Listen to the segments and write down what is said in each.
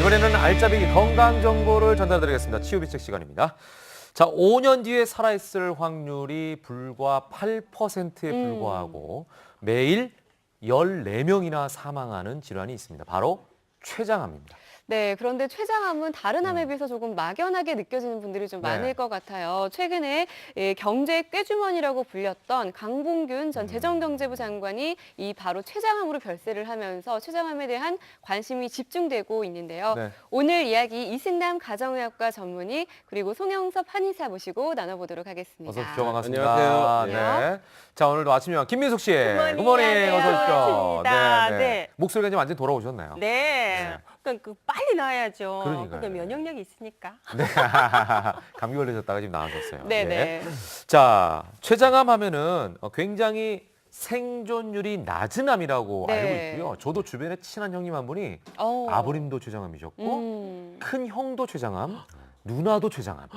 이번에는 알짜배기 건강 정보를 전달드리겠습니다. 치유비책 시간입니다. 자, 5년 뒤에 살아있을 확률이 불과 8%에 불과하고 매일 14명이나 사망하는 질환이 있습니다. 바로 췌장암입니다. 네, 그런데 췌장암은 다른 암에 비해서 조금 막연하게 느껴지는 분들이 좀 많을 것 같아요. 최근에 경제 꾀주머니라고 불렸던 강봉균 전 재정경제부 장관이 이 바로 췌장암으로 별세를 하면서 췌장암에 대한 관심이 집중되고 있는데요. 네. 오늘 이야기 이승남 가정의학과 전문의 그리고 송영섭 한의사 모시고 나눠보도록 하겠습니다. 어서 오십시오. 반갑습니다. 안녕하세요. 네. 자, 오늘도 아침 영화 김민숙 씨. 굿모닝. 굿모닝. 안녕하세요. 어서 오십시오. 반갑습니다. 네. 목소리가 이제 완전 돌아오셨나요? 네. 그러니까 빨리 나와야죠. 그러니까요. 그러니까 면역력이 있으니까. 네. 감기 걸리셨다가 지금 나아졌어요. 네네. 예. 자, 췌장암 하면은 굉장히 생존율이 낮은 암이라고 네. 알고 있고요. 저도 주변에 친한 형님 한 분이 어. 아버님도 췌장암이셨고 큰 형도 췌장암, 누나도 췌장암.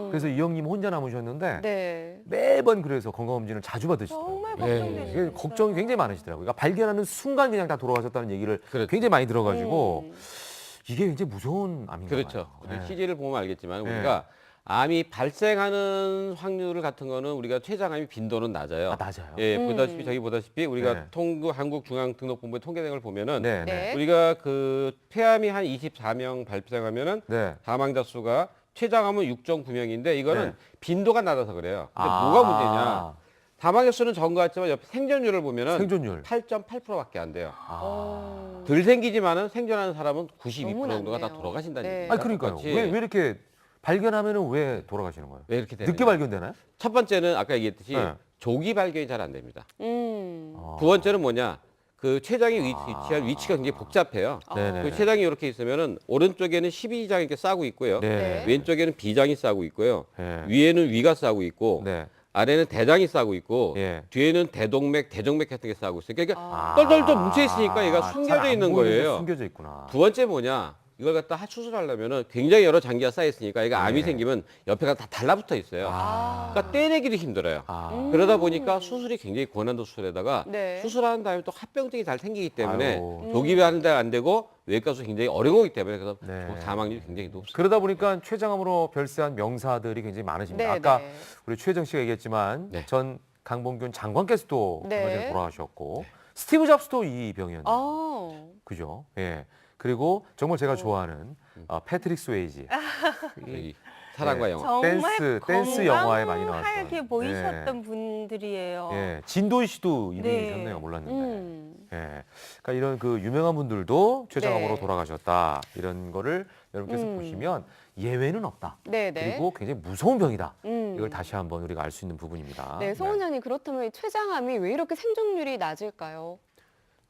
그래서 이 형님 혼자 남으셨는데 네. 매번 그래서 건강검진을 자주 받으시더라고요. 정말 예, 걱정되시겠어요. 이게 걱정이 굉장히 많으시더라고요. 그러니까 발견하는 순간 그냥 다 돌아가셨다는 얘기를 굉장히 많이 들어가지고 이게 굉장히 무서운 암인가 그렇죠. 봐요. 우리 예. CG를 보면 알겠지만 네. 우리가 암이 발생하는 확률 같은 거는 우리가 췌장암이 빈도는 낮아요. 아, 맞아요. 예, 보다시피 저희 보다시피 우리가 네. 한국중앙등록본부의 통계된 걸 보면은 네, 네. 네. 우리가 그 폐암이 한 24명 발생하면은 네. 사망자 수가 췌장암은 6.9명인데 이거는 네. 빈도가 낮아서 그래요. 근데 아. 뭐가 문제냐? 사망자 수는 적은 것 같지만 옆 생존율을 보면은 생존율. 8.8%밖에 안 돼요. 아. 덜 생기지만은 생존하는 사람은 92% 너무 정도가 다 낮네요. 돌아가신다는 네. 얘기예요. 아니 그러니까요. 똑같이. 왜 이렇게 발견하면은 왜 돌아가시는 거예요? 왜 이렇게 되느냐? 늦게 발견되나요? 첫 번째는 아까 얘기했듯이 네. 조기 발견이 잘 안 됩니다. 아. 두 번째는 뭐냐? 그 췌장이 위치한 위치가 굉장히 복잡해요. 네네. 그 췌장이 이렇게 있으면은 오른쪽에는 12장이 이렇게 싸고 있고요. 네. 왼쪽에는 비장이 싸고 있고요. 네. 위에는 위가 싸고 있고 네. 아래는 대장이 싸고 있고 예. 뒤에는 대동맥, 대정맥 같은 게 싸고 있어요. 그러니까 아. 똘똘똘 뭉쳐 있으니까 얘가 잘 숨겨져 안 있는 보이는데 거예요. 숨겨져 있구나. 두 번째 뭐냐? 이걸 갖다 수술하려면은 굉장히 여러 장기가 쌓여 있으니까 얘가 암이 생기면 옆에가 다 달라붙어 있어요. 그러니까 떼내기도 힘들어요. 그러다 보니까 수술이 굉장히 고난도 수술에다가 네. 수술한 다음에 또 합병증이 잘 생기기 때문에 아유. 조기 발견이 안 되고 외과 수술이 굉장히 어려운 거기 때문에 그래서 네. 사망률이 굉장히 높습니다. 그러다 보니까 췌장암으로 별세한 명사들이 굉장히 많으십니다. 네, 아까 네. 우리 최정 씨가 얘기했지만 네. 전 강봉균 장관께서도 네. 얼마 전에 돌아가셨고 스티브 잡스도 이 병이었네요. 어. 그죠? 예. 그리고 정말 제가 좋아하는 패트릭 스웨이지. 이 사랑과 네. 영화. 정말 댄스 영화에 많이 나왔던. 건강하게 보이셨던 분들이에요. 예. 진도희 씨도 이름이 네. 있었네요. 몰랐는데. 음. 예. 그러니까 이런 그 유명한 분들도 췌장암으로 네. 돌아가셨다. 이런 거를 여러분께서 보시면 예외는 없다. 네네. 그리고 굉장히 무서운 병이다. 음. 이걸 다시 한번 우리가 알 수 있는 부분입니다. 네, 송 원장님 그렇다면 이 췌장암이 왜 이렇게 생존율이 낮을까요?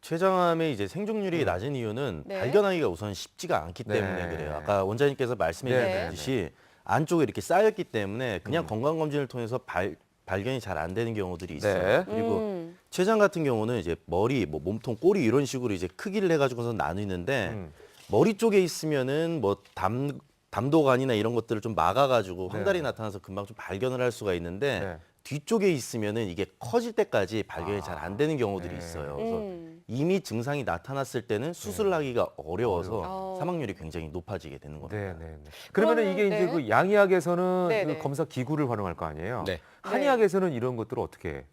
췌장암의 이제 생존율이 낮은 이유는 네. 발견하기가 우선 쉽지가 않기 네. 때문에 그래요. 아까 원장님께서 말씀해 네. 주셨듯이 안쪽에 이렇게 쌓였기 때문에 그냥 건강검진을 통해서 발견이 잘 안 되는 경우들이 있어요. 네. 그리고 췌장 같은 경우는 이제 머리, 뭐 몸통, 꼬리 이런 식으로 이제 크기를 해가지고서 나뉘는데 머리 쪽에 있으면은 뭐 담도관이나 이런 것들을 좀 막아가지고 황달이 나타나서 금방 좀 발견을 할 수가 있는데 네. 뒤쪽에 있으면은 이게 커질 때까지 발견이 잘 안 되는 경우들이 네. 있어요. 그래서 음. 이미 증상이 나타났을 때는 수술을 하기가 어려워서 어려워. 사망률이 굉장히 높아지게 되는 겁니다. 네, 네, 네. 그러면은 이게 그러면, 이제 네. 그 양의학에서는 네, 그 네. 검사 기구를 활용할 거 아니에요. 네. 한의학에서는 이런 것들을 어떻게?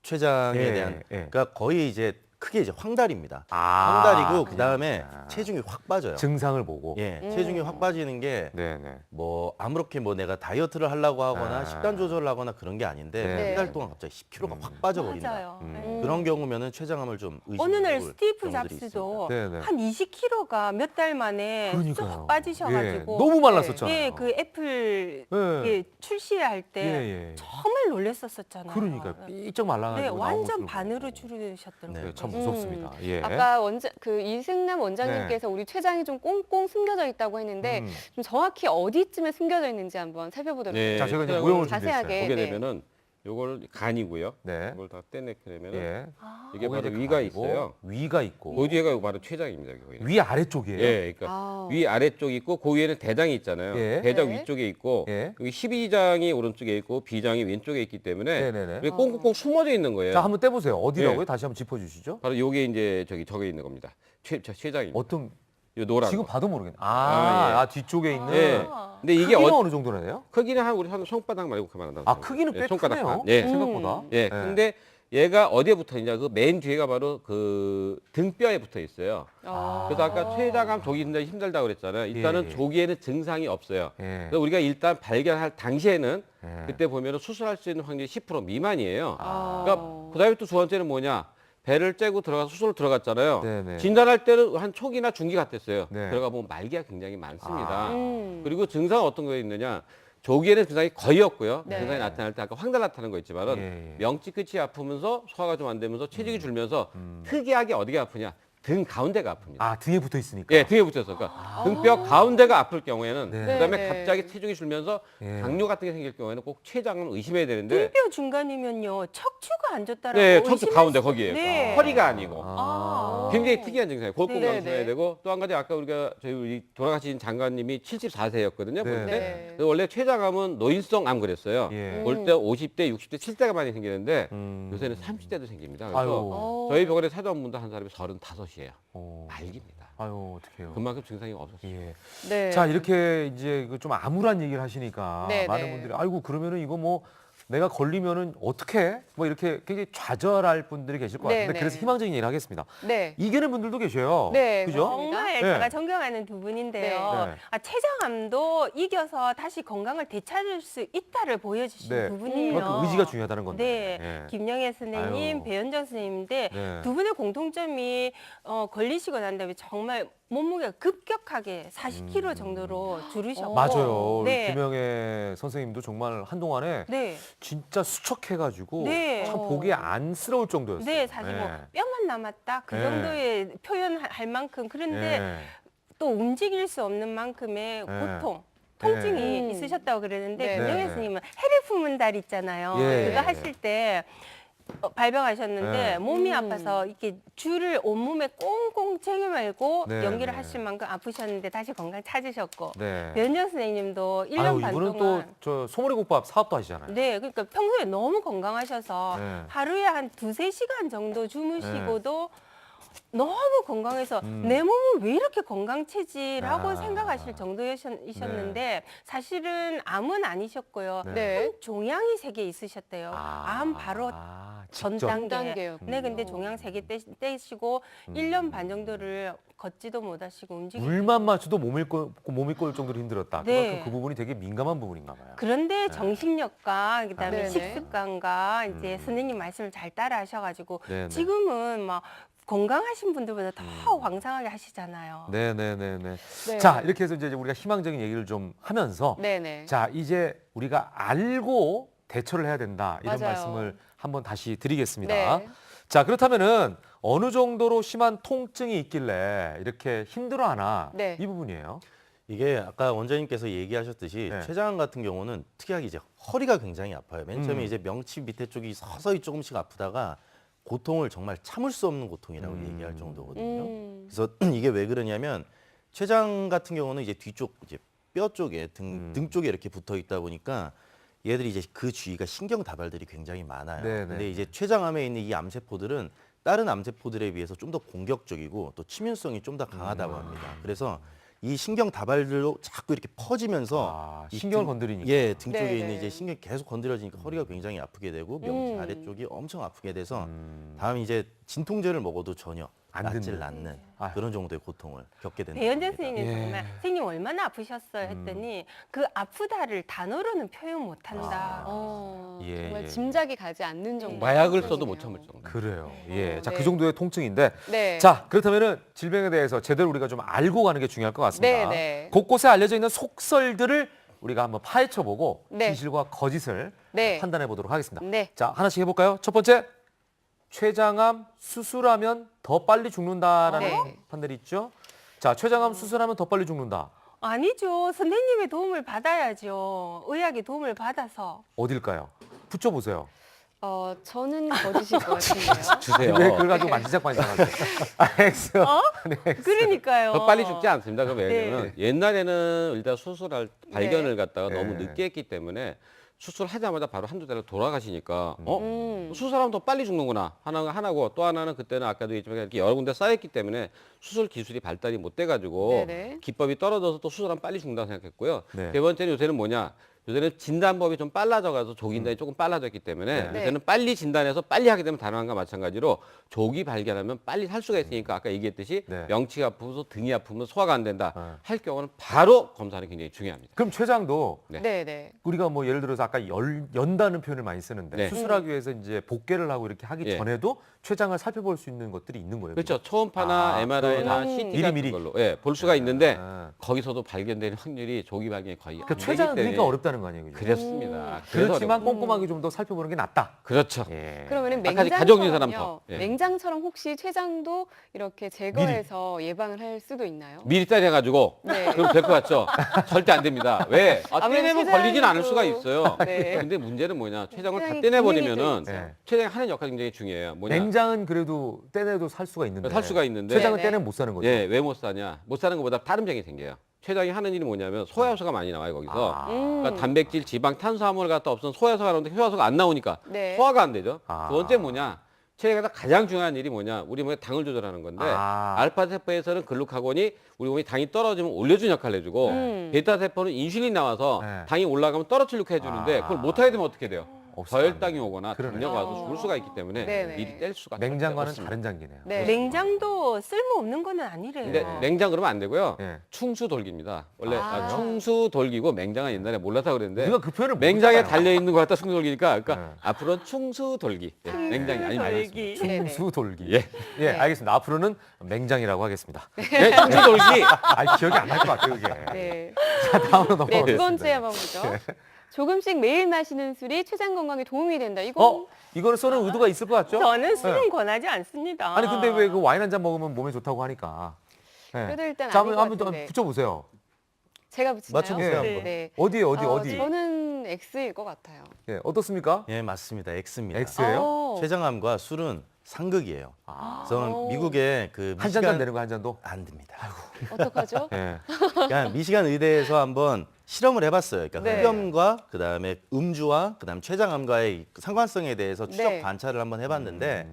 췌장에 예, 대한 예. 그러니까 거의 이제 크게 이제 황달입니다. 아, 황달이고 그다음에 체중이 확 빠져요. 증상을 보고. 예, 체중이 확 빠지는 게 네, 네. 뭐 아무렇게 뭐 내가 다이어트를 하려고 하거나 아. 식단 조절을 하거나 그런 게 아닌데 네. 한 달 동안 갑자기 10kg가 확 빠져버린다. 맞아요. 네. 그런 경우면은 췌장암을 좀 어느 날 의심해 볼 스티브 경우들이 잡스도 네, 네. 한 20kg가 몇 달 만에 그러니까요. 쏙 빠지셔가지고 예, 너무 말랐었잖아요. 예, 그 애플 예. 예, 출시할 때 예, 예. 정말 놀랬었잖아요. 그러니까 삐쩍 말라가지고 네, 나온 완전 모습을 반으로 보고. 줄으셨더라고요. 네, 참 무섭습니다. 예. 아까 그 이승남 원장님께서 우리 췌장이 좀 꽁꽁 숨겨져 있다고 했는데 좀 정확히 어디쯤에 숨겨져 있는지 한번 살펴보도록 네. 자, 제가 이제 췌장을 모형을 자세하게. 준비했어요. 보게 네. 되면은 요걸 간이고요. 네. 이걸 다 떼내게 되면은 예. 이게 거기 바로 이제 위가 가지고 있어요. 위가 있고. 그 뒤에가 바로 췌장입니다. 거기는. 위 아래쪽이에요. 예, 그러니까 아. 위 아래쪽 있고 그 위에는 대장이 있잖아요. 예. 대장 네. 위쪽에 있고 예. 여기 12장이 오른쪽에 있고 비장이 왼쪽에 있기 때문에 네네네. 이게 꽁꽁꽁 숨어져 있는 거예요. 자, 한번 떼보세요. 어디라고요? 예. 다시 한번 짚어주시죠. 바로 요게 이제 저기 적혀 있는 겁니다. 췌장입니다. 어떤 요 노란 지금 거. 봐도 모르겠네. 아, 예. 뒤쪽에 있는. 예. 근데 이게 크기가 어느 정도나 돼요? 크기는 한 우리 손바닥 말고 그만하다. 아, 크기는 꽤 크네요. 예. 생각보다. 예. 근데 얘가 어디에 붙어 있냐? 그 맨 뒤에가 바로 그 등뼈에 붙어 있어요. 그래서 아까 췌장암 조기 진단이 힘들다고 그랬잖아요. 일단은 예. 조기에는 증상이 없어요. 예. 그래서 우리가 일단 발견할 당시에는 예. 그때 보면은 수술할 수 있는 확률이 10% 미만이에요. 아. 그러니까 그다음에 또 두 번째는 뭐냐? 배를 째고 들어가서 수술 들어갔잖아요. 네네. 진단할 때는 한 초기나 중기 같았어요. 네. 들어가 보면 말기가 굉장히 많습니다. 음. 그리고 증상 어떤 거 있느냐? 조기에는 증상이 거의 없고요. 네. 증상이 나타날 때 아까 황달 나타나는 거 있지만은 예. 명치 끝이 아프면서 소화가 좀 안 되면서 체중이 줄면서 특이하게 어디가 아프냐? 등 가운데가 아픕니다. 아, 등에 붙어 있으니까. 예, 등에 붙여서 그러니까 등뼈 가운데가 아플 경우에는 네. 그다음에 네, 네. 갑자기 체중이 줄면서 예. 당뇨 같은 게 생길 경우에는 꼭 췌장을 의심해야 되는데 등뼈 중간이면요 척추가 안 좋다라고. 네, 척추 의심할 가운데 수- 거기에 네. 허리가 아니고 아. 굉장히 특이한 증상이에요. 그걸 꼭 네, 명심해야 네. 되고 또 한 가지 아까 우리가 저희 우리 돌아가신 장관님이 74세였거든요. 볼 때. 네. 그래서 원래 췌장암은 노인성 암 그랬어요. 예. 볼 때 50대, 60대, 70대가 많이 생기는데 요새는 음. 30대도 생깁니다. 그래서 아유. 저희 병원에 찾아온 분도 한 사람이 35이에요. 어. 말기입니다. 아유, 어떡해요. 그만큼 증상이 없었어요. 예. 네. 자, 이렇게 이제 그 좀 암울한 얘기를 하시니까 네, 많은 네. 분들이 아이고 그러면은 이거 뭐 내가 걸리면은 어떻게 뭐 이렇게 굉장히 좌절할 분들이 계실 것 네, 같은데 네. 그래서 희망적인 얘기를 하겠습니다. 네. 이기는 분들도 계셔요. 네, 그죠? 그렇습니다. 정말 네. 제가 존경하는 두 분인데요. 네. 아, 췌장암도 이겨서 다시 건강을 되찾을 수 있다를 보여주신 네. 두 분이에요. 그만큼 의지가 중요하다는 건데. 네, 예. 김영애 선생님, 아유. 배현정 선생님인데 네. 두 분의 공통점이 걸리시고 난 다음에 정말 몸무게가 급격하게 40kg 정도로 줄으셨고 맞아요. 네. 김영애 선생님도 정말 한동안에 네. 진짜 수척해가지고 네. 참 보기 안쓰러울 정도였어요. 네, 사실 뭐 뼈만 남았다 그 네. 정도의 표현할 만큼 그런데 네. 또 움직일 수 없는 만큼의 네. 고통, 통증이 네. 있으셨다고 그러는데 네. 김영애 네. 선생님은 해를 품은 달 있잖아요. 예. 그거 하실 때 발병하셨는데 네. 몸이 아파서 이렇게 줄을 온몸에 꽁꽁 챙겨 말고 네, 연기를 네. 하실 만큼 아프셨는데 다시 건강 찾으셨고 네. 변정 선생님도 1년 아유, 반 이분은 동안 또 저 소머리국밥 사업도 하시잖아요. 네, 그러니까 평소에 너무 건강하셔서 네. 하루에 한 2~3시간 정도 주무시고도 너무 건강해서 음. 내 몸은 왜 이렇게 건강체지라고 아. 생각하실 정도이셨는데 사실은 암은 아니셨고요. 네. 네. 큰 종양이 3개 있으셨대요. 암 바로 전 직접. 단계. 단계였군요. 네, 근데 종양 3개 떼시고 1년 반 정도를 걷지도 못하시고 움직이지 물만 마셔도 몸이 꼴 정도로 힘들었다. 네. 그만큼 그 부분이 되게 민감한 부분인가 봐요. 그런데 정신력과 그다음에 아, 네네. 식습관과 이제 선생님 말씀을 잘 따라하셔가지고 네네. 지금은 막 건강하신 분들보다 더 왕성하게 하시잖아요. 네네네네. 네. 자, 이렇게 해서 이제 우리가 희망적인 얘기를 좀 하면서 네네. 자, 이제 우리가 알고 대처를 해야 된다. 이런 맞아요. 말씀을 한번 다시 드리겠습니다. 네. 자, 그렇다면은 어느 정도로 심한 통증이 있길래 이렇게 힘들어하나 네. 이 부분이에요. 이게 아까 원장님께서 얘기하셨듯이 네. 췌장암 같은 경우는 특이하게 이제 허리가 굉장히 아파요. 맨 처음에 음. 이제 명치 밑에 쪽이 서서히 조금씩 아프다가 고통을 정말 참을 수 없는 고통이라고 얘기할 정도거든요. 그래서 이게 왜 그러냐면 췌장 같은 경우는 이제 뒤쪽 이제 뼈 쪽에 등 쪽에 이렇게 붙어 있다 보니까 얘들이 이제 그 주위가 신경 다발들이 굉장히 많아요. 네네. 근데 이제 췌장암에 있는 이 암세포들은 다른 암세포들에 비해서 좀 더 공격적이고 또 치명성이 좀 더 강하다고 합니다. 그래서 이 신경 다발들로 자꾸 이렇게 퍼지면서 이 신경을 등- 건드리니까. 예, 등 쪽에 네네. 있는 이제 신경이 계속 건드려지니까 허리가 굉장히 아프게 되고 명치 아래쪽이 엄청 아프게 돼서 다음 이제 진통제를 먹어도 전혀 안 낫질 듣는. 않는 아유. 그런 정도의 고통을 겪게 된다. 배현재 선생님 예. 정말 선생님 얼마나 아프셨어요 했더니 그 아프다를 단어로는 표현 못한다. 예, 정말 예. 짐작이 가지 않는 정도. 마약을 써도 못 참을 정도. 그래요. 예. 자, 네. 그 정도의 통증인데. 네. 자, 그렇다면은 질병에 대해서 제대로 우리가 좀 알고 가는 게 중요할 것 같습니다. 네, 네. 곳곳에 알려져 있는 속설들을 우리가 한번 파헤쳐 보고 네. 진실과 거짓을 네. 판단해 보도록 하겠습니다. 네. 자, 하나씩 해볼까요? 첫 번째, 췌장암 수술하면 더 빨리 죽는다라는 네. 판단이 있죠. 자, 췌장암 수술하면 더 빨리 죽는다. 아니죠. 선생님의 도움을 받아야죠. 의학의 도움을 받아서. 어딜까요? 붙여보세요. 저는 거짓일 것 같은데요. 주세요. 왜 그걸 가지고 만지작만지작하세요? X. 그러니까요. 더 빨리 죽지 않습니다. 그 왜냐면 네. 옛날에는 일단 수술할 발견을 갖다가 네. 너무 늦게 했기 때문에 수술하자마자 바로 한두 달에 돌아가시니까 수술하면 더 빨리 죽는구나 하나고 또 하나는 그때는 아까도 얘기했지만 이렇게 여러 군데 쌓였기 때문에 수술 기술이 발달이 못 돼가지고 네네. 기법이 떨어져서 또 수술하면 빨리 죽는다고 생각했고요. 네. 세 번째는 요새는 뭐냐? 요새는 진단법이 좀 빨라져가서 조기 진단이 조금 빨라졌기 때문에 네. 요새는 빨리 진단해서 빨리 하게 되면 다른 것과 마찬가지로 조기 발견하면 빨리 살 수가 있으니까 아까 얘기했듯이 네. 명치가 아프면서 등이 아프면 소화가 안 된다 네. 할 경우는 바로 검사는 굉장히 중요합니다. 그럼 췌장도 네. 네네. 우리가 뭐 예를 들어서 아까 연다는 표현을 많이 쓰는데 네. 수술하기 위해서 이제 복개를 하고 이렇게 하기 예. 전에도 췌장을 살펴볼 수 있는 것들이 있는 거예요. 그렇죠. 초음파나 아, MRI나 그거는 CT 같은 미리. 걸로 예, 볼 수가 있는데 아. 거기서도 발견되는 확률이 조기 발견이 거의 그러니까 안 되기 췌장은 때문에 그러니까 어렵다는 거 아니에요. 그죠? 그렇습니다. 그래서 그렇지만 어려워요. 꼼꼼하게 좀 더 살펴보는 게 낫다. 그렇죠. 예. 그러면은 아까 가족 있는 사람 맹장처럼요. 더. 예. 맹장처럼 혹시 췌장도 이렇게 제거해서 예방을 할 수도 있나요? 미리 때려가지고 네. 그럼 될 것 같죠? 절대 안 됩니다. 왜? 아무래도 떼내면 췌장도- 걸리진 않을 수가 있어요. 네. 근데 문제는 뭐냐? 췌장을 다 췌장이 떼내버리면은 기능이 또 있죠. 췌장이 하는 역할이 굉장히 중요해요. 뭐냐? 냉장은 그래도 떼내도 살 수가 있는데 살 수가 있는데 췌장은 네, 네. 떼내면 못 사는 거죠. 예, 왜 못 사냐? 못 사는 것보다 다른 병이 생겨요. 췌장이 하는 일이 뭐냐면 소화효소가 많이 나와요, 거기서. 아. 그러니까 단백질, 지방, 탄수화물 갖다 없으면 소화효소가 나오는데 소화효소가 안 나오니까 네. 소화가 안 되죠. 아. 두 번째 뭐냐? 체내에서 가장 중요한 일이 뭐냐? 우리 몸의 당을 조절하는 건데 아. 알파 세포에서는 글루카곤이 우리 몸이 당이 떨어지면 올려주는 역할을 해주고 베타 세포는 인슐린 나와서 네. 당이 올라가면 떨어뜨리게 해주는데 아. 그걸 못하게 되면 어떻게 돼요? 없으면 안 저혈당이 돼요. 오거나 그러네. 당뇨가 와서 죽을 수가 있기 때문에 네네. 미리 뗄 수가 냉장과는 없습니다. 다른 장기네요. 네. 냉장도 쓸모없는 거는 아니래요. 근데 냉장 그러면 안 되고요. 예. 충수돌기입니다. 원래 아. 충수돌기고 맹장은 옛날에 몰라서 그랬는데 우리가 그 표현을 맹장에 모르잖아요. 달려 있는 것 같다 충수돌기니까 그러니까 네. 앞으로는 충수돌기. 예, 냉장이 아니면 알겠습니다. 네네. 충수돌기. 예. 예, 네. 알겠습니다. 앞으로는 맹장이라고 하겠습니다. 네, 충수돌기. 아, 기억이 안 날 것 같아요, 그게. 네. 자, 다음으로 네, 넘어가겠습니다. 두 번째 한번 보죠. 조금씩 매일 마시는 술이 췌장 건강에 도움이 된다. 이건 어, 이거는 쏘는 의도가 있을 것 같죠? 저는 술은 네. 권하지 않습니다. 아니 근데 왜 그 와인 한 잔 먹으면 몸에 좋다고 하니까. 예. 그래도 일단 자, 아닌 것 한번 같은데. 붙여보세요. 제가 붙이나요? 맞춰보세요, 예. 한번. 네. 어디에 어디? 저는 X일 것 같아요. 예, 어떻습니까? 예, 맞습니다. X입니다. X예요? 어. 췌장암과 술은 상극이에요. 아, 저는 미국의 그 한 잔 되는 거 한 잔도? 안 됩니다. 어떡하죠? 예. 그러니까 미시간 의대에서 한번 실험을 해봤어요. 그러니까 네. 흡염과 그다음에 음주와 그다음 췌장암과의 상관성에 대해서 추적 네. 관찰을 한번 해봤는데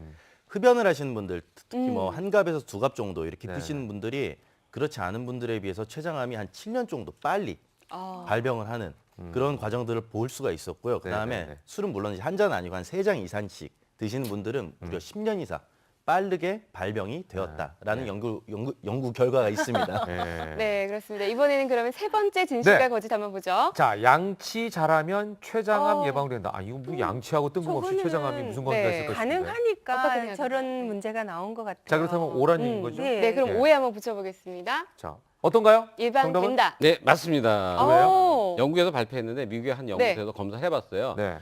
흡연을 하시는 분들 특히 뭐 한 갑에서 두 갑 정도 이렇게 네. 드시는 분들이 그렇지 않은 분들에 비해서 췌장암이 한 7년 정도 빨리 아. 발병을 하는 그런 과정들을 볼 수가 있었고요. 그다음에 네, 네, 네. 술은 물론 한 잔 아니고 한 3장 이상씩 드시는 분들은 무려 10년 이상 빠르게 발병이 되었다라는 연구 결과가 있습니다. 예. 네, 그렇습니다. 이번에는 그러면 세 번째 진실과 네. 거짓 한번 보죠. 자, 양치 잘하면 췌장암 어. 예방된다. 아, 이거 뭐 양치하고 뜬금없이 저거는 చే장암이 무슨 관계가 네. 있을까 싶은데. 어떻게 가능하니까 생각하세요? 저런 문제가 나온 것 같아요. 자, 그렇다면 오라는 거죠? 네. 네, 그럼 예. 오해 한번 붙여보겠습니다. 자, 어떤가요? 예방된다. 네, 맞습니다. 오. 영국에서 발표했는데 미국의 한 연구소에서 검사해봤어요. 네.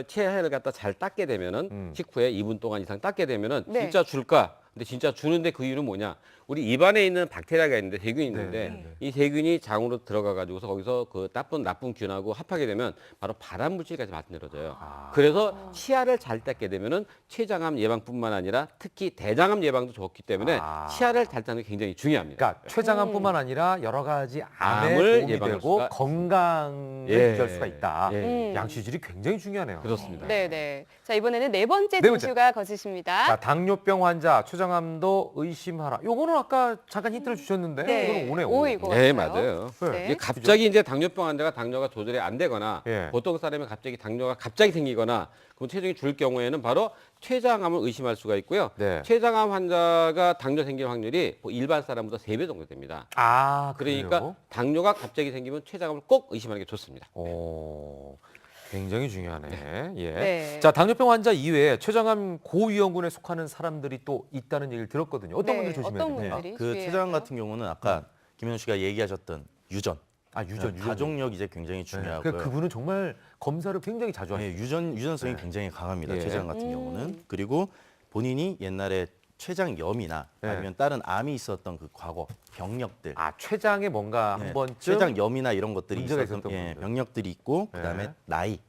체해를 갖다 잘 닦게 되면은 식후에 2분 동안 이상 닦게 되면은 네. 진짜 줄까? 근데 진짜 주는데 그 이유는 뭐냐? 우리 입안에 있는 박테리아가 있는데 세균이 있는데 네. 이 세균이 장으로 들어가 가지고서 거기서 그 나쁜 균하고 합하게 되면 바로 발암 물질까지 만들어져요. 그래서 치아를 잘 닦게 되면은 췌장암 예방뿐만 아니라 특히 대장암 예방도 좋기 때문에 아. 치아를 잘 닦는 게 굉장히 중요합니다. 그러니까 췌장암뿐만 아니라 여러 가지 암에 암을 도움이 예방할 되고 수가- 건강을 예. 유지할 수가 있다. 예. 양치질이 굉장히 중요하네요. 그렇습니다. 네, 네. 자, 이번에는 네 번째 네 번째. 진실과 거짓입니다. 자, 당뇨병 환자 췌장암도 의심하라. 요거는 아까 잠깐 힌트를 주셨는데 네. 이거는 오네. 오일 것 네, 같아요. 맞아요. 네. 이게 갑자기 이제 당뇨병 환자가 당뇨가 조절이 안 되거나 예. 보통 사람이 갑자기 당뇨가 갑자기 생기거나 그럼 체중이 줄 경우에는 바로 췌장암을 의심할 수가 있고요. 네. 췌장암 환자가 당뇨 생길 확률이 뭐 일반 사람보다 3배 정도 됩니다. 아, 그러니까 그래요? 당뇨가 갑자기 생기면 췌장암을 꼭 의심하는 게 좋습니다. 오, 굉장히 중요하네. 예. 네. 자, 당뇨병 환자 이외에 췌장암 고위험군에 속하는 사람들이 또 있다는 얘기를 들었거든요. 어떤 네, 분들 조심해야 어떤 됩니까? 분들이? 그 주의해야 췌장 돼요? 같은 경우는 아까 김현우 씨가 얘기하셨던 유전, 아, 유전. 가족력 이제 굉장히 네. 중요하고요. 그러니까 그분은 정말 검사를 굉장히 자주 하시죠. 네, 유전성이 굉장히 강합니다. 예. 췌장 같은 경우는. 그리고 본인이 옛날에 췌장염이나 네. 아니면 다른 암이 있었던 그 과거 병력들, 아, 췌장에 뭔가 네, 한 번쯤 췌장염이나 이런 것들이 문제가 있었던 있었던 분들. 병력들이 있고 네. 그다음에 나이,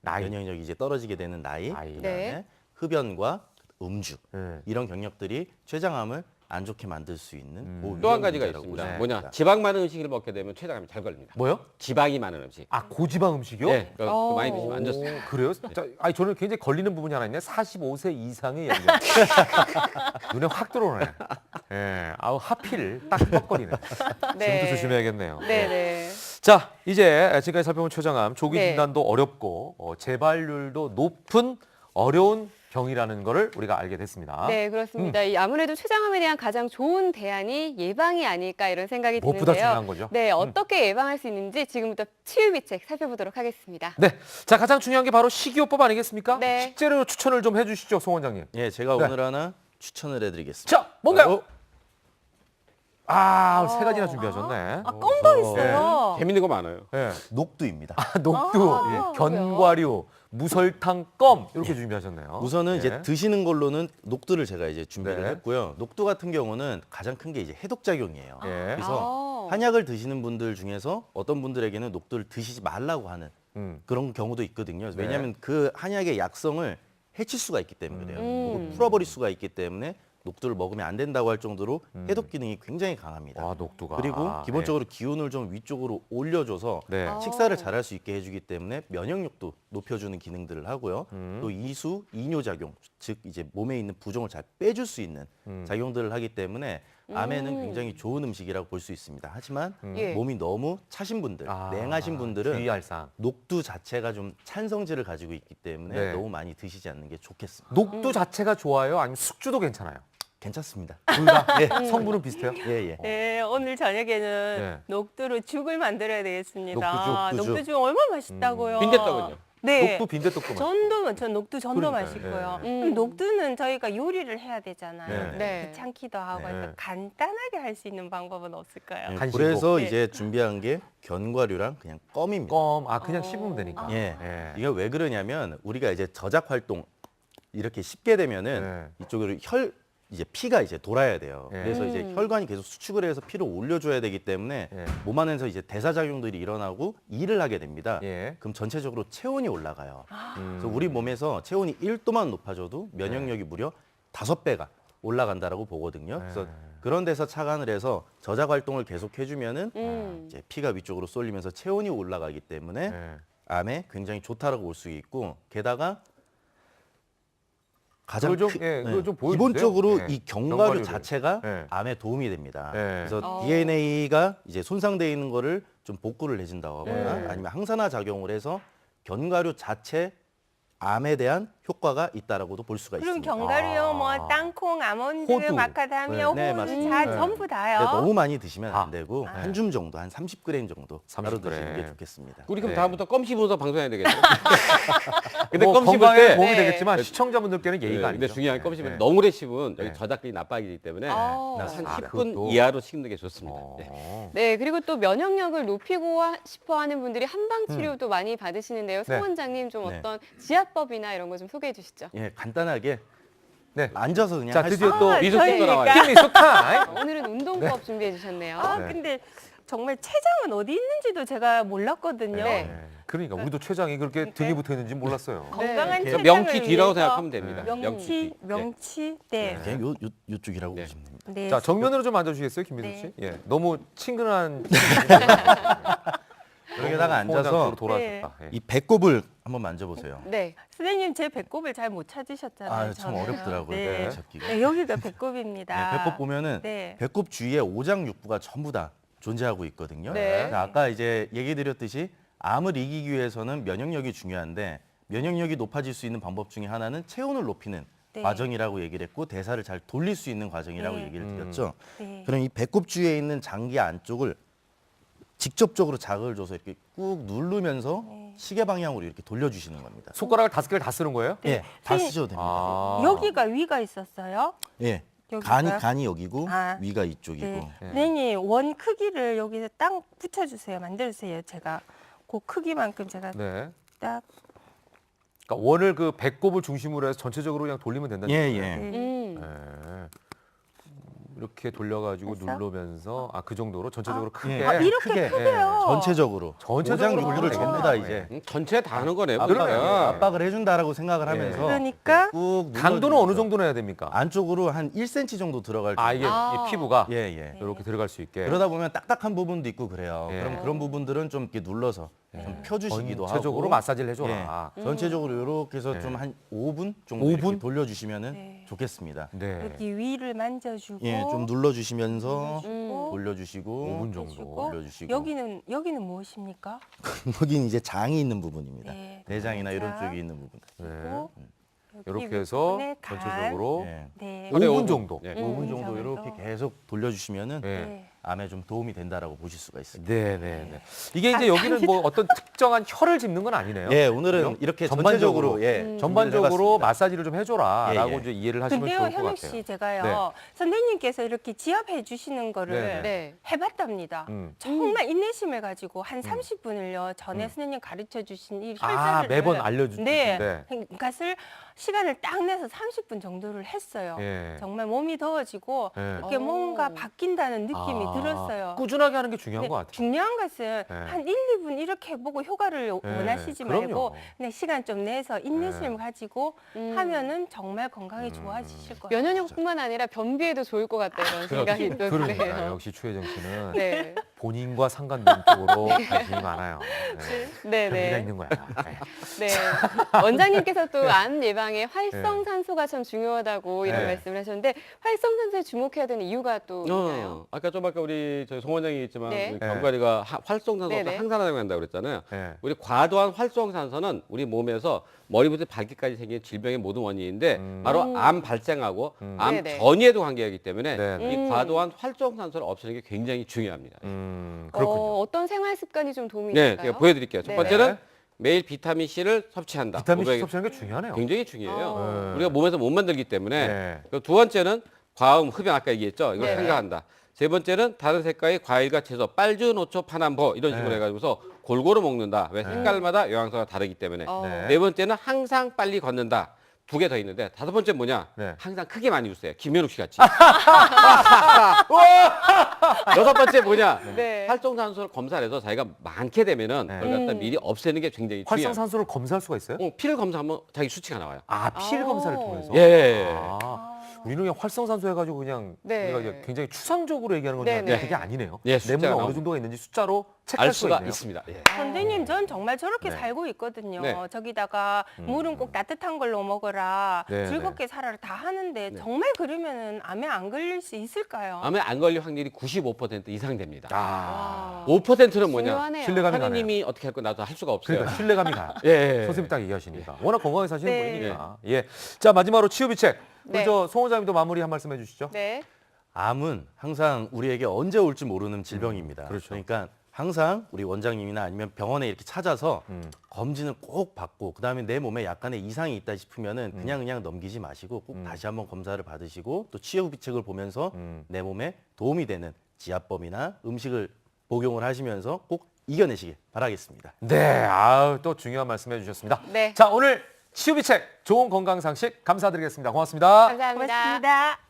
나이. 면역력이 이제 떨어지게 되는 나이, 나이. 그다음에 네. 흡연과 음주 네. 이런 경력들이 췌장암을 안 좋게 만들 수 있는 또 한 가지가 위험 문제라고 있습니다. 보시면 뭐냐? 됩니다. 지방 많은 음식을 먹게 되면 췌장암이 잘 걸립니다. 뭐요? 지방이 많은 음식. 아, 고지방 음식이요? 네, 그거 많이 드시면 안 좋습니다. 오, 그래요? 자, 아니 저는 굉장히 걸리는 부분이 하나 있네. 45세 이상의 연령. 눈에 확 들어오네. 예, 아우 하필 딱 뻑거리네. 지금부터 조심해야겠네요. 네네. 자, 이제 지금까지 살펴본 췌장암 조기 네. 진단도 어렵고 재발률도 높은 어려운 병이라는 거를 우리가 알게 됐습니다. 네, 그렇습니다. 이 아무래도 췌장암에 대한 가장 좋은 대안이 예방이 아닐까 이런 생각이 무엇보다 드는데요. 중요한 거죠. 네, 어떻게 예방할 수 있는지 지금부터 치유비책 살펴보도록 하겠습니다. 네, 자 가장 중요한 게 바로 식이요법 아니겠습니까? 네. 식재료 추천을 좀 해주시죠, 송 원장님. 예, 제가 네. 오늘 하나 추천을 해드리겠습니다. 자, 뭔가요? 바로 아, 세 가지나 준비하셨네. 아, 껌도 있어요. 재밌는 거 많아요. 예. 녹두입니다. 녹두, 아, 견과류, 무설탕, 껌 이렇게 준비하셨네요. 우선은 예. 이제 드시는 걸로는 녹두를 제가 이제 준비를 네. 했고요. 녹두 같은 경우는 가장 큰 게 이제 해독 작용이에요. 예. 그래서 아. 한약을 드시는 분들 중에서 어떤 분들에게는 녹두를 드시지 말라고 하는 그런 경우도 있거든요. 네. 왜냐하면 그 한약의 약성을 해칠 수가 있기 때문에 그래요. 혹은 음. 풀어버릴 수가 있기 때문에 녹두를 먹으면 안 된다고 할 정도로 해독 기능이 굉장히 강합니다. 아, 녹두가. 그리고 아, 기본적으로 기운을 좀 위쪽으로 올려줘서 네. 식사를 잘할 수 있게 해주기 때문에 면역력도 높여주는 기능들을 하고요. 또 이수, 이뇨 작용, 즉 이제 몸에 있는 부종을 잘 빼줄 수 있는 작용들을 하기 때문에 암에는 굉장히 좋은 음식이라고 볼 수 있습니다. 하지만 예. 몸이 너무 차신 분들, 아, 냉하신 분들은 주의할 사항. 녹두 자체가 좀 찬성질을 가지고 있기 때문에 네. 너무 많이 드시지 않는 게 좋겠습니다. 녹두 자체가 좋아요? 아니면 숙주도 괜찮아요? 괜찮습니다. 둘 다? 성분은 비슷해요? 예, 예. 네, 오늘 저녁에는 네. 녹두로 죽을 만들어야 되겠습니다. 녹두죽. 녹두죽 얼마나 맛있다고요. 빈대떡은요? 네. 녹두 빈대떡도 맛있어요. 전 녹두 전도 그러니까요. 맛있고요. 네. 그럼 녹두는 저희가 요리를 해야 되잖아요. 네. 네. 귀찮기도 하고 네. 해서 간단하게 할 수 있는 방법은 없을까요? 예, 간식으로. 그래서 네. 이제 준비한 게 견과류랑 그냥 껌입니다. 껌, 아 그냥 씹으면 되니까. 예. 예. 이게 왜 그러냐면 우리가 이제 저작 활동 이렇게 씹게 되면은 이쪽으로 이제 피가 이제 돌아야 돼요. 예. 그래서 이제 혈관이 계속 수축을 해서 피를 올려줘야 되기 때문에 예. 몸 안에서 이제 대사 작용들이 일어나고 일을 하게 됩니다. 예. 그럼 전체적으로 체온이 올라가요. 그래서 우리 몸에서 체온이 1도만 높아져도 면역력이 무려 5배가 올라간다라고 보거든요. 그래서 그런 데서 착안을 해서 저작 활동을 계속 해주면은 이제 피가 위쪽으로 쏠리면서 체온이 올라가기 때문에 예. 암에 굉장히 좋다라고 볼 수 있고 게다가 가장 그걸 좀, 그걸 좀 보여주세요. 기본적으로 예. 이 견과류 견과류를. 자체가 예. 암에 도움이 됩니다. 예. 그래서 DNA가 이제 손상되어 있는 거를 좀 복구를 해준다고 하거나 예. 아니면 항산화 작용을 해서 견과류 자체 암에 대한 효과가 있다라고도 볼 수가 그럼 있습니다. 견과류, 뭐 아. 땅콩, 아몬드, 호두. 마카다미아, 네, 호두 맞습니다. 다 네. 전부 다요. 근데 너무 많이 드시면 아. 안 되고 한 줌 정도, 한 30g 정도 30g. 따로 드시는 게 좋겠습니다. 우리 그럼 네. 다음부터 껌 씹으면서 방송해야 되겠죠? 근데 뭐 껌 씹을 건강에 때 도움이 네. 되겠지만 시청자분들께는 네, 예의가 근데 아니죠. 중요한 껌 씹으면 네. 너무 오래 씹으면 여기 네. 저작근이 나빠지기 때문에 아. 한 아, 10분 그것도. 이하로 씹는 게 좋습니다. 네. 네, 그리고 또 면역력을 높이고 싶어 하는 분들이 한방 치료도 많이 받으시는데요. 송 네. 원장님 좀 네. 어떤 지압법이나 이런 거 좀 소개해 주시죠. 예, 간단하게 네. 앉아서 그냥 자, 할 수 드디어 있는 또 미소 씹고 저희가- 나와요. 힐미소 타임. 오늘은 운동법 준비해 주셨네요. 아, 네. 근데 정말 췌장은 어디 있는지도 제가 몰랐거든요. 네. 네. 그러니까 우리도 췌장이 그렇게 등에 붙어 있는지 몰랐어요. 건강한 네. 췌장을 명치 뒤라고 위해서 생각하면 됩니다. 명치, 네. 명치, 네. 그냥 요쪽이라고 네. 보시면 됩니다. 네. 자, 정면으로 좀 앉아주시겠어요, 김민수 네. 씨? 예, 너무 친근한. 여기다가 송 원장 앉아서 쪽으로 돌아왔다. 예. 이 배꼽을 한번 만져보세요. 네. 선생님 제 배꼽을 잘 못 찾으셨잖아요. 아, 참 저는. 어렵더라고요. 네. 네. 잡기가. 네, 여기가 배꼽입니다. 네, 배꼽 보면은 네. 배꼽 주위에 오장육부가 전부 다 존재하고 있거든요. 네. 그래서 아까 이제 얘기 드렸듯이 암을 이기기 위해서는 면역력이 중요한데 면역력이 높아질 수 있는 방법 중에 하나는 체온을 높이는 네. 과정이라고 얘기를 했고 대사를 잘 돌릴 수 있는 과정이라고 네. 얘기를 드렸죠. 네. 그럼 이 배꼽 주위에 있는 장기 안쪽을 직접적으로 자극을 줘서 이렇게 꾹 누르면서 시계 방향으로 이렇게 돌려주시는 겁니다. 손가락을 5개를 다 쓰는 거예요? 예, 다 선생님, 쓰셔도 됩니다. 아. 여기가 위가 있었어요. 예, 여기가요? 간이 여기고 아. 위가 이쪽이고. 네. 네. 선생님 원 크기를 여기서 딱 붙여주세요. 만들어주세요. 제가 그 크기만큼 제가 네. 딱. 그러니까 원을 그 배꼽을 중심으로 해서 전체적으로 그냥 돌리면 된다는 예, 거예요. 예. 네. 예. 이렇게 돌려가지고 됐어? 누르면서 그 정도로 전체적으로 크게. 이렇게 크게. 크게요. 전체적으로 전체적으로 요장률을 하네요. 전부 다 이제 전체 다 하는 거네요. 그러네요. 보니까. 압박을 해준다라고 생각을 하면서 그러니까 꾹 강도는 어느 눌러주면서 정도로 해야 됩니까? 안쪽으로 한 1cm 정도 들어갈 정도. 이게 아. 이 피부가 예, 예. 이렇게 들어갈 수 있게. 그러다 보면 딱딱한 부분도 있고 그래요. 예. 그럼 그런 부분들은 좀 이렇게 눌러서 좀 펴주시기도 전체적으로 하고. 마사지를 해줘라. 예. 전체적으로 이렇게 해서 예. 좀 한 5분 정도 5분? 이렇게 돌려주시면은 네. 좋겠습니다. 네. 여기 위를 만져주고 예, 좀 눌러주시면서 음. 돌려주시고 5분 정도. 해주고. 올려주시고. 여기는 무엇입니까? 여기는 이제 장이 있는 부분입니다. 네, 내장이나 이런 내장. 쪽에 있는 부분. 네. 그리고 여기 이렇게 해서 부분에 간. 전체적으로 예. 네. 5분 정도. 예. 5분 정도 정도. 이렇게 계속 돌려주시면은 네. 네. 암에 좀 도움이 된다라고 보실 수가 있습니다. 네, 네, 네. 이게 이제 여기는 뭐 어떤 특정한 혀를 짚는 건 아니네요. 예, 오늘은 그죠? 이렇게 전반적으로, 전체적으로 예, 전반적으로 준비를 해봤습니다. 마사지를 좀 해줘라라고 예, 예. 이제 이해를 하시면 근데요, 좋을 것 현욱 같아요. 씨, 제가요, 네. 선생님께서 이렇게 지압해 주시는 거를 네, 네. 해봤답니다. 음. 정말 인내심을 가지고 한 30분을요, 전에 선생님 가르쳐 주신 이 아, 혈자를 매번 알려주죠. 네. 그것을 시간을 딱 내서 30분 정도를 했어요. 예. 정말 몸이 더워지고 예. 이렇게 오. 뭔가 바뀐다는 느낌이 들었어요. 꾸준하게 하는 게 중요한 네, 것 같아요. 중요한 것은 네. 한 1, 2분 이렇게 해보고 효과를 원하시지 그럼요. 말고 그냥 시간 좀 내서 인내심을 네. 가지고 하면은 정말 건강이 좋아지실 거예요. 면역력뿐만 아니라 변비에도 좋을 것 같다 이런 생각이 또 그러니까 드네요. 역시 추혜정 씨는 네, 본인과 상관된 쪽으로 관심이 많아요. 네, 변비가 네. 있는 거야. 네. 네. 원장님께서 또 암 예방에 활성산소가 참 중요하다고 이런 네. 말씀을 하셨는데 활성산소에 주목해야 되는 이유가 또 있나요? 아까 좀 아까 우리 저희 송 원장이 있지만 네. 우리 경관이가 활성산소가 네네. 항산화작용 한다고 그랬잖아요. 네. 우리 과도한 활성산소는 우리 몸에서 머리부터 발끝까지 생긴 질병의 모든 원인인데 바로 암 발생하고 암 네네. 전이에도 관계하기 때문에 네네. 이 과도한 활성산소를 없애는 게 굉장히 중요합니다. 그렇군요. 어떤 생활 습관이 좀 도움이 네, 될까요? 제가 보여드릴게요. 첫 네네. 번째는 매일 비타민 C를 섭취한다. 비타민 C 500 섭취하는 게 중요하네요. 굉장히 중요해요. 네. 우리가 몸에서 못 만들기 때문에. 네. 그리고 두 번째는 과음, 흡연 아까 얘기했죠. 이걸 네네. 생각한다. 세 번째는 다른 색깔의 과일과 채소, 빨주, 노초, 파남보 이런 식으로 네. 해가지고서 골고루 먹는다. 왜 색깔마다 영양소가 다르기 때문에. 네. 네 번째는 항상 빨리 걷는다. 두 개 더 있는데 다섯 번째 뭐냐? 네. 항상 크게 많이 웃어요. 김현욱 씨 같이. 여섯 번째 뭐냐? 네. 활성산소를 검사를 해서 자기가 많게 되면은 네. 그걸 갖다 미리 없애는 게 굉장히 중요해요. 활성산소를 검사할 수가 있어요? 피를 검사하면 자기 수치가 나와요. 필 아. 검사를 통해서. 예. 우리는 그냥 활성산소 해가지고 그냥 네. 우리가 이제 굉장히 추상적으로 얘기하는 건지 네, 알았는데 네. 그게 아니네요. 예, 내 숫자가 몸에 어느 나오고. 정도가 있는지 숫자로 체크할 알 수가 수가 있네요. 있습니다. 예. 선생님, 전 정말 저렇게 네. 살고 있거든요. 네. 저기다가 물은 꼭 따뜻한 걸로 먹어라, 네, 즐겁게 살아라 다 하는데 정말 그러면은 암에 안 걸릴 수 있을까요? 암에 안 걸릴 확률이 95% 이상 됩니다. 아, 5%는 뭐냐? 중요하네요. 신뢰감이 가네요. 하느님이 어떻게 할 거 나도 할 수가 없어요. 그러니까 신뢰감이 가요. 예, 예, 예. 선생님이 딱 얘기하시니까. 워낙 건강하게 사시는 네. 분이니까. 예. 자, 마지막으로 치유비책. 우리 네. 송 원장님도 마무리 한 말씀 해주시죠. 네. 암은 항상 우리에게 언제 올지 모르는 질병입니다. 그렇죠. 그러니까 항상 우리 원장님이나 아니면 병원에 이렇게 찾아서 검진을 꼭 받고 그다음에 내 몸에 약간의 이상이 있다 싶으면은 그냥 넘기지 마시고 꼭 다시 한번 검사를 받으시고 또 치유비책을 보면서 내 몸에 도움이 되는 지압법이나 음식을 복용을 하시면서 꼭 이겨내시길 바라겠습니다. 네, 또 중요한 말씀 해주셨습니다. 네. 자, 오늘 치유비책 좋은 건강 상식 감사드리겠습니다. 고맙습니다. 감사합니다. 고맙습니다.